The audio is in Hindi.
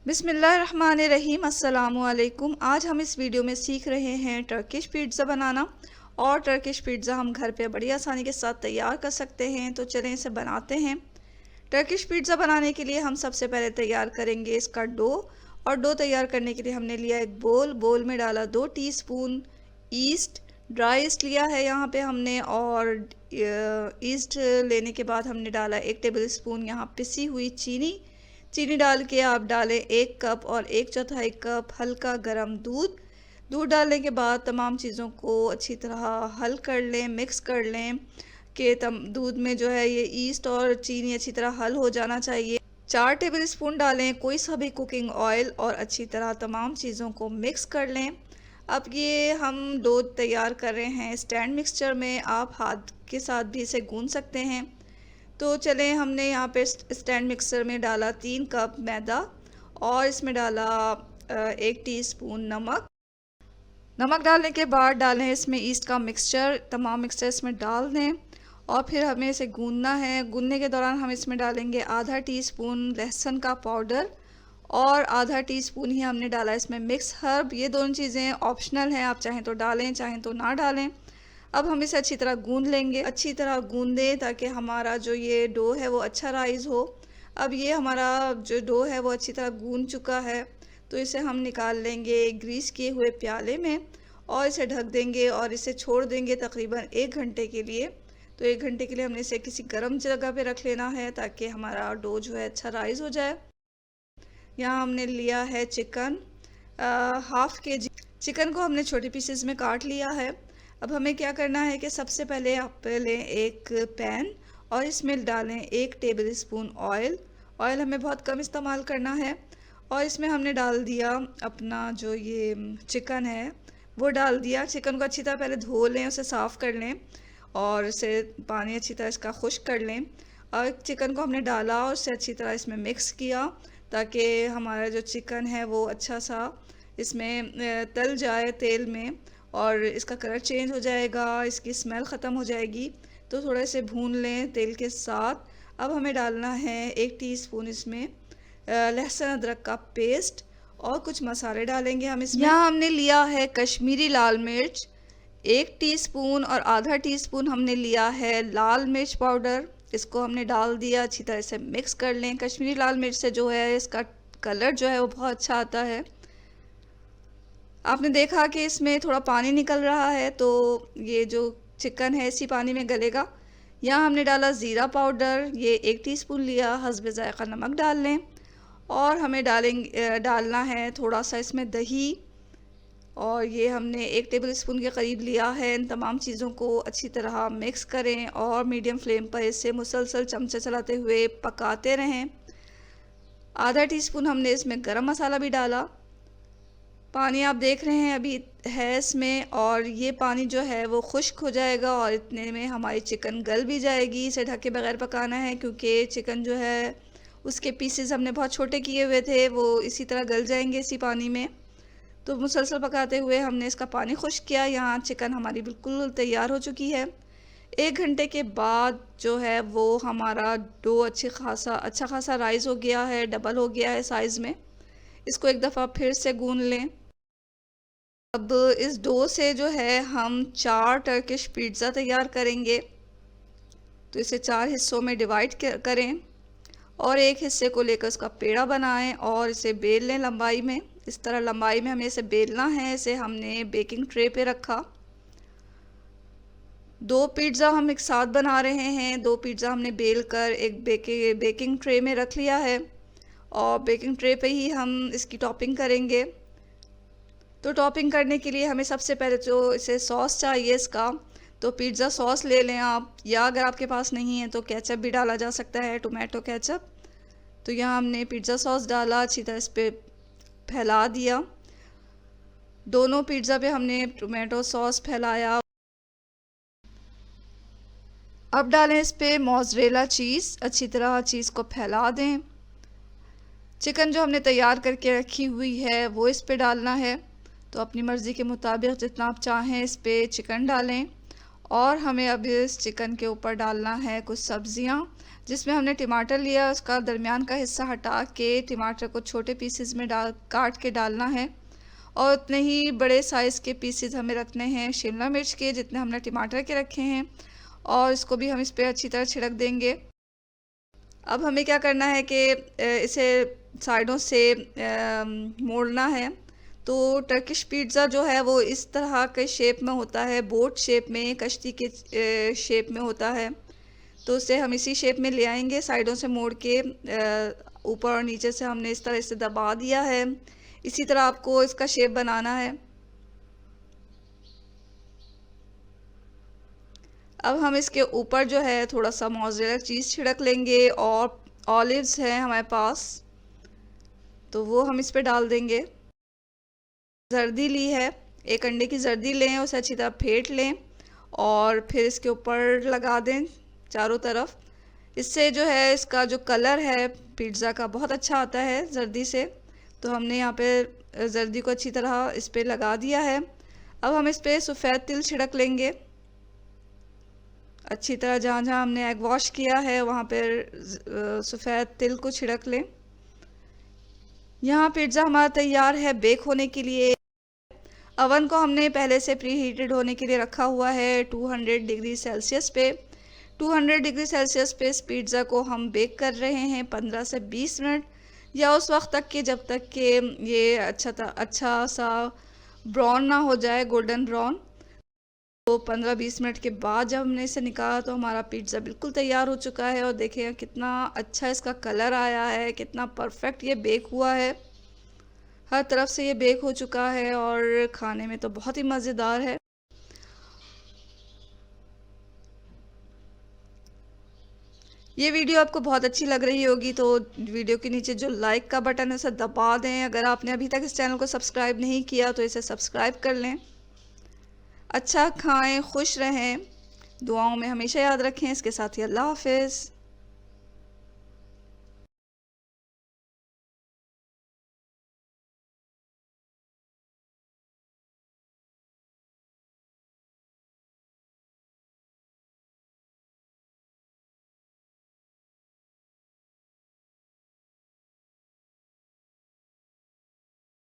बिस्मिल्लाहिर्रहमानिर्रहीम अस्सलामुअलैकुम। आज हम इस वीडियो में सीख रहे हैं टर्किश पिज़्ज़ा बनाना। और टर्किश पिज़्ज़ा हम घर पे बड़ी आसानी के साथ तैयार कर सकते हैं। तो चलें इसे बनाते हैं। टर्किश पिज़्ज़ा बनाने के लिए हम सबसे पहले तैयार करेंगे इसका डो। और डो तैयार करने के लिए हमने लिया एक बोल में डाला 2 टीस्पून ईस्ट, ड्राई ईस्ट लिया है यहाँ पे हमने। और ईस्ट लेने के बाद हमने डाला 1 टेबल स्पून यहाँ पिसी हुई चीनी डाल के आप डालें 1 कप और 1/4 कप हल्का गर्म दूध डालने के बाद तमाम चीज़ों को अच्छी तरह हल कर लें, मिक्स कर लें कि दूध में जो है ये ईस्ट और चीनी अच्छी तरह हल हो जाना चाहिए। 4 टेबल स्पून डालें कोई सा भी कुकिंग ऑयल और अच्छी तरह तमाम चीज़ों को मिक्स कर लें। अब ये हम डो तैयार कर रहे हैं स्टैंड मिक्सचर में, आप हाथ के साथ भी इसे गूंद सकते हैं। तो चलें, हमने यहाँ पे स्टैंड मिक्सर में डाला 3 कप मैदा और इसमें डाला 1 टीस्पून नमक डालने के बाद डालें इसमें ईस्ट का मिक्सचर, तमाम मिक्सचर इसमें डाल दें और फिर हमें इसे गूंदना है। गूंदने के दौरान हम इसमें डालेंगे आधा टीस्पून लहसुन का पाउडर और आधा टीस्पून ही हमने डाला इसमें मिक्स हर्ब। ये दोनों चीज़ें ऑप्शनल हैं, आप चाहें तो डालें चाहें तो ना डालें। अब हम इसे अच्छी तरह गूंद लेंगे, अच्छी तरह गूंदें ताकि हमारा जो ये डो है वो अच्छा राइज़ हो। अब ये हमारा जो डो है वो अच्छी तरह गूंद चुका है, तो इसे हम निकाल लेंगे ग्रीस किए हुए प्याले में और इसे ढक देंगे और इसे छोड़ देंगे तकरीबन 1 घंटे के लिए। तो 1 घंटे के लिए हमने इसे किसी गर्म जगह पे रख लेना है ताकि हमारा डो जो है अच्छा राइज़ हो जाए। यहाँ हमने लिया है चिकन, हाफ़ केजी चिकन को हमने छोटे पीसेस में काट लिया है। अब हमें क्या करना है कि सबसे पहले आप लें एक पैन और इसमें डालें 1 टेबल स्पून ऑयल हमें बहुत कम इस्तेमाल करना है। और इसमें हमने डाल दिया अपना जो ये चिकन है वो डाल दिया। चिकन को अच्छी तरह पहले धो लें, उसे साफ़ कर लें और इसे पानी अच्छी तरह इसका खुश्क कर लें। और चिकन को हमने डाला और उसे अच्छी तरह इसमें मिक्स किया ताकि हमारा जो चिकन है वो अच्छा सा इसमें तल जाए तेल में और इसका कलर चेंज हो जाएगा, इसकी स्मेल ख़त्म हो जाएगी। तो थोड़ा इसे भून लें तेल के साथ। अब हमें डालना है 1 टीस्पून इसमें लहसुन अदरक का पेस्ट और कुछ मसाले डालेंगे हम इसमें। यहाँ हमने लिया है कश्मीरी लाल मिर्च 1 टीस्पून और आधा टीस्पून हमने लिया है लाल मिर्च पाउडर। इसको हमने डाल दिया, अच्छी तरह से मिक्स कर लें। कश्मीरी लाल मिर्च से जो है इसका कलर जो है वो बहुत अच्छा आता है। आपने देखा कि इसमें थोड़ा पानी निकल रहा है, तो ये जो चिकन है इसी पानी में गलेगा। यहाँ हमने डाला ज़ीरा पाउडर, ये 1 टीस्पून लिया, हस्बे ज़ायक़ा नमक डाल लें। और हमें डालना है थोड़ा सा इसमें दही और ये हमने 1 टेबल स्पून के करीब लिया है। इन तमाम चीज़ों को अच्छी तरह मिक्स करें और मीडियम फ्लेम पर इसे मुसलसल चमचे चलाते हुए पकाते रहें। आधा टीस्पून हमने इसमें गरम मसाला भी डाला। पानी आप देख रहे हैं अभी है इसमें, और ये पानी जो है वो खुश्क हो जाएगा और इतने में हमारी चिकन गल भी जाएगी। इसे ढके बगैर पकाना है क्योंकि चिकन जो है उसके पीसेस हमने बहुत छोटे किए हुए थे, वो इसी तरह गल जाएंगे इसी पानी में। तो मुसलसल पकाते हुए हमने इसका पानी खुश्क किया। यहाँ चिकन हमारी बिल्कुल तैयार हो चुकी है। 1 घंटे के बाद जो है वो हमारा डो अच्छा खासा राइज़ हो गया है, डबल हो गया है साइज़ में। इसको एक दफ़ा फिर से गूंद लें। अब इस डो से जो है हम 4 टर्किश पिज़्ज़ा तैयार करेंगे। तो इसे 4 हिस्सों में डिवाइड करें और एक हिस्से को लेकर उसका पेड़ा बनाएं और इसे बेल लें लंबाई में। इस तरह लंबाई में हमें इसे बेलना है। इसे हमने बेकिंग ट्रे पे रखा। 2 पिज़्ज़ा हम एक साथ बना रहे हैं। 2 पिज़्ज़ा हमने बेल कर एक बेकिंग ट्रे में रख लिया है और बेकिंग ट्रे पे ही हम इसकी टॉपिंग करेंगे। तो टॉपिंग करने के लिए हमें सबसे पहले जो इसे सॉस चाहिए इसका, तो पिज़्ज़ा सॉस ले लें आप, या अगर आपके पास नहीं है तो केचप भी डाला जा सकता है, टोमेटो केचप। तो यहाँ हमने पिज़्ज़ा सॉस डाला, अच्छी तरह इस पर फैला दिया। दोनों पिज़्ज़ा पे हमने टोमेटो सॉस फैलाया। अब डालें इस पर मोज़रेला चीज़, अच्छी तरह चीज़ को फैला दें। चिकन जो हमने तैयार करके रखी हुई है वो इस पर डालना है। तो अपनी मर्ज़ी के मुताबिक जितना आप चाहें इस पर चिकन डालें और हमें अब इस चिकन के ऊपर डालना है कुछ सब्जियां, जिसमें हमने टमाटर लिया, उसका दरमियान का हिस्सा हटा के टमाटर को छोटे पीसेस में काट के डालना है। और उतने ही बड़े साइज़ के पीसेस हमें रखने हैं शिमला मिर्च के, जितने हमने टमाटर के रखे हैं, और इसको भी हम इस पर अच्छी तरह छिड़क देंगे। अब हमें क्या करना है कि इसे साइडों से मोड़ना है। तो टर्किश पिज़्ज़ा जो है वो इस तरह के शेप में होता है, बोट शेप में, कश्ती के शेप में होता है। तो उसे हम इसी शेप में ले आएंगे, साइडों से मोड़ के ऊपर और नीचे से हमने इस तरह से दबा दिया है। इसी तरह आपको इसका शेप बनाना है। अब हम इसके ऊपर जो है थोड़ा सा मोज़रेला चीज़ छिड़क लेंगे, और ऑलिव्स हैं हमारे पास तो वो हम इस पे डाल देंगे। जर्दी ली है, एक अंडे की जर्दी लें, उसे अच्छी तरह फेंट लें और फिर इसके ऊपर लगा दें चारों तरफ। इससे जो है इसका जो कलर है पिज़्ज़ा का बहुत अच्छा आता है जर्दी से। तो हमने यहाँ पे जर्दी को अच्छी तरह इस पे लगा दिया है। अब हम इस पे सफ़ेद तिल छिड़क लेंगे अच्छी तरह, जहाँ जहाँ हमने एग वॉश किया है वहाँ पर सफ़ेद तिल को छिड़क लें। यहाँ पिज़्ज़ा हमारा तैयार है बेक होने के लिए। अवन को हमने पहले से प्री हीटेड होने के लिए रखा हुआ है 200 डिग्री सेल्सियस पे। 200 डिग्री सेल्सियस पे इस पिज़्ज़ा को हम बेक कर रहे हैं 15 से 20 मिनट, या उस वक्त तक कि जब तक कि ये अच्छा सा ब्राउन ना हो जाए, गोल्डन ब्राउन। तो 15-20 मिनट के बाद जब हमने इसे निकाला तो हमारा पिज़्ज़ा बिल्कुल तैयार हो चुका है। और देखिए कितना अच्छा इसका कलर आया है, कितना परफेक्ट ये बेक हुआ है, हर तरफ से ये बेक हो चुका है और खाने में तो बहुत ही मज़ेदार है। ये वीडियो आपको बहुत अच्छी लग रही होगी तो वीडियो के नीचे जो लाइक का बटन है उसे दबा दें। अगर आपने अभी तक इस चैनल को सब्सक्राइब नहीं किया तो इसे सब्सक्राइब कर लें। अच्छा खाएं, खुश रहें, दुआओं में हमेशा याद रखें। इसके साथ ही अल्लाह हाफ़िज़।